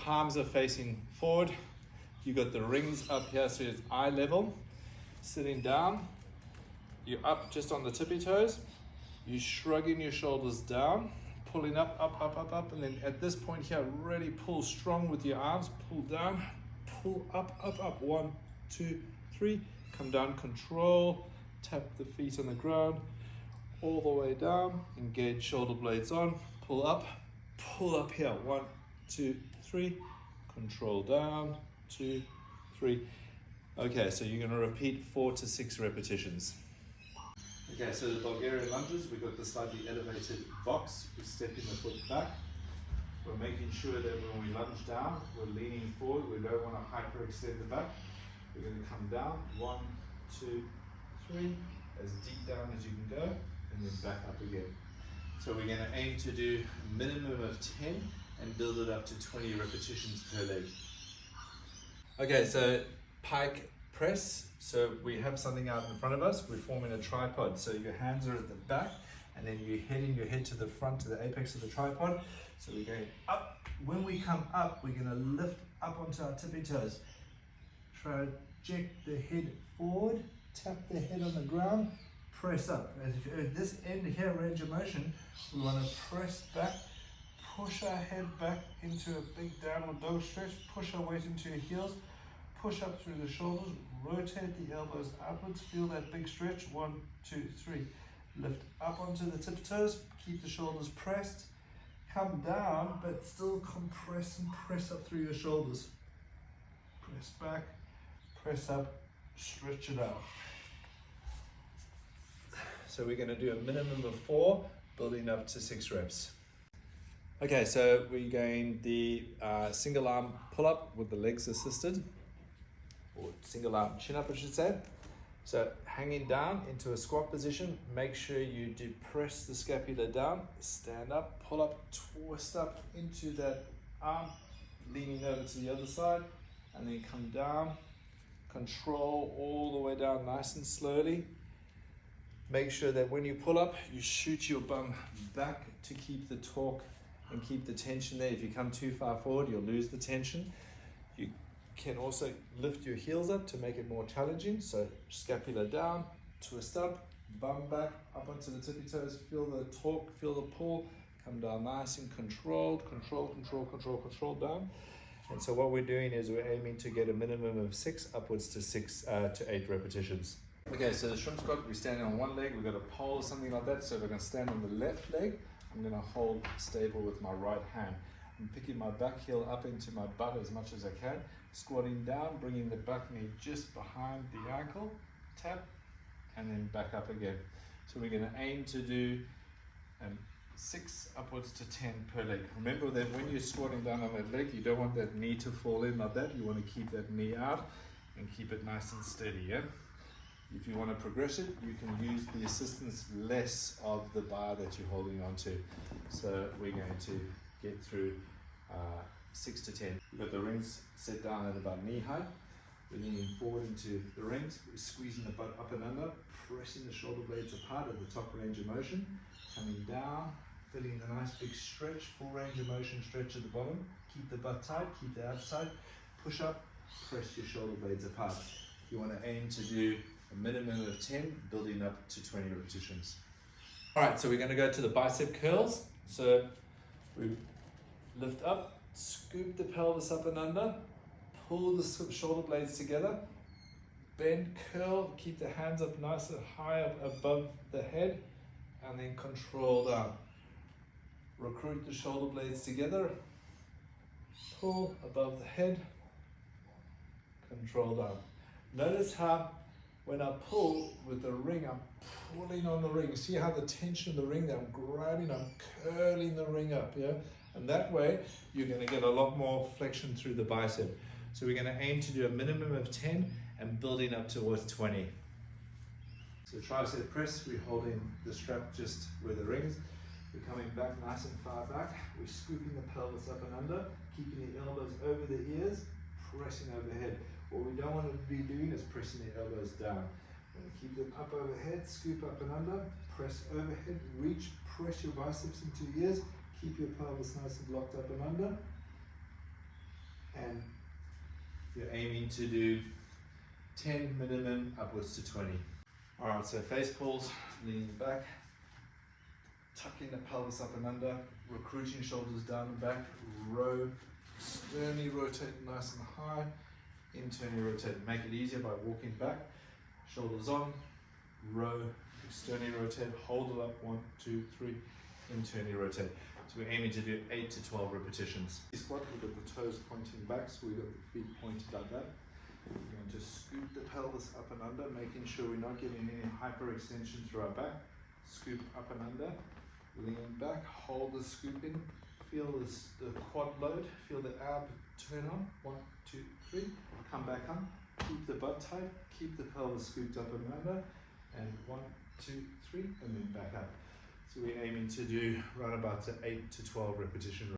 palms are facing forward. You got the rings up here, so it's eye level. Sitting down, you're up just on the tippy toes. You're shrugging your shoulders down, pulling up, up, and then at this point here, really pull strong with your arms. Pull down, pull up, up. 1, 2, 3. Come down, control. Tap the feet on the ground, all the way down. Engage shoulder blades on. Pull up here. 1, 2, 3. Control down. 2, 3. Okay, so you're going to repeat 4 to 6 repetitions. Okay, so the Bulgarian lunges, we've got the slightly elevated box. We're stepping the foot back. We're making sure that when we lunge down, we're leaning forward. We don't want to hyperextend the back. We're going to come down. 1, 2, 3. As deep down as you can go, and then back up again. So we're going to aim to do a minimum of 10 and build it up to 20 repetitions per leg. Okay, so pike press. So we have something out in front of us. We're forming a tripod. So your hands are at the back, and then you're heading your head to the front, to the apex of the tripod. So we're going up. When we come up, we're going to lift up onto our tippy toes. Project the head forward, tap the head on the ground, press up. At this end here, range of motion, we want to press back, push our head back into a big downward dog stretch, push our weight into your heels, push up through the shoulders, rotate the elbows upwards, feel that big stretch. 1, 2, 3. Lift up onto the tip toes, keep the shoulders pressed, come down, but still compress and press up through your shoulders. Press back, press up, stretch it out. So we're going to do a minimum of 4, building up to 6 reps. Okay, so we're going the single arm pull up with the legs assisted, or single arm chin up I should say. So hanging down into a squat position, make sure you do press the scapula down, stand up, pull up, twist up into that arm, leaning over to the other side, and then come down, control all the way down nice and slowly. Make sure that when you pull up, you shoot your bum back to keep the torque and keep the tension there. If you come too far forward, you'll lose the tension. You can also lift your heels up to make it more challenging. So scapula down, twist up, bum back, up onto the tippy toes, feel the torque, feel the pull, come down nice and controlled, control down. And so what we're doing is we're aiming to get a minimum of 6 upwards to 6 to 8 repetitions. Okay, so the shrimp squat, we're standing on one leg, we've got a pole or something like that. So if I can stand on the left leg, I'm going to hold stable with my right hand. I'm picking my back heel up into my butt as much as I can, squatting down, bringing the back knee just behind the ankle, tap, and then back up again. So we're going to aim to do 6 upwards to 10 per leg. Remember that when you're squatting down on that leg, you don't want that knee to fall in like that. You want to keep that knee out and keep it nice and steady, yeah? If you want to progress it, you can use the assistance less of the bar that you're holding on to. So we're going to get through 6 to 10. We've got the rings set down at about knee height. We're leaning forward into the rings. We're squeezing the butt up and under, pressing the shoulder blades apart at the top range of motion. Coming down, feeling the nice big stretch, full range of motion stretch at the bottom. Keep the butt tight, keep the outside. Push up, press your shoulder blades apart. You want to aim to do a minimum of 10, building up to 20 repetitions. All right, so we're going to go to the bicep curls. So we lift up, scoop the pelvis up and under, pull the shoulder blades together, bend, curl, keep the hands up nice and high up above the head, and then control down. Recruit the shoulder blades together, pull above the head, control down. Notice how when I pull with the ring, I'm pulling on the ring. See how the tension of the ring there, I'm grabbing, I'm curling the ring up, yeah? And that way, you're gonna get a lot more flexion through the bicep. So we're gonna aim to do a minimum of 10 and building up towards 20. So tricep press, we're holding the strap just where the ring is. We're coming back nice and far back. We're scooping the pelvis up and under, keeping the elbows over the ears, pressing overhead. What we don't want to be doing is pressing the elbows down. We're going to keep them up overhead, scoop up and under, press overhead, reach, press your biceps into your ears, keep your pelvis nice and locked up and under. aiming to do 10 minimum, upwards to 20. All right, so face pulls, leaning back, tucking the pelvis up and under, recruiting shoulders down and back, row, externally rotate nice and high, internally rotate. Make it easier by walking back, shoulders on, row, externally rotate, hold it up, 1, 2, 3, internally rotate. So we're aiming to do 8 to 12 repetitions. Squat, we've got the toes pointing back, so we've got the feet pointed like that. We're going to scoop the pelvis up and under, making sure we're not getting any hyperextension through our back. Scoop up and under, lean back, hold the scoop in, feel this, the quad load, feel the ab turn on, 1, 2, 3, come back on, keep the butt tight, keep the pelvis scooped up and under, and 1, 2, 3, and then back up. So we're aiming to do around about 8 to 12 repetitions.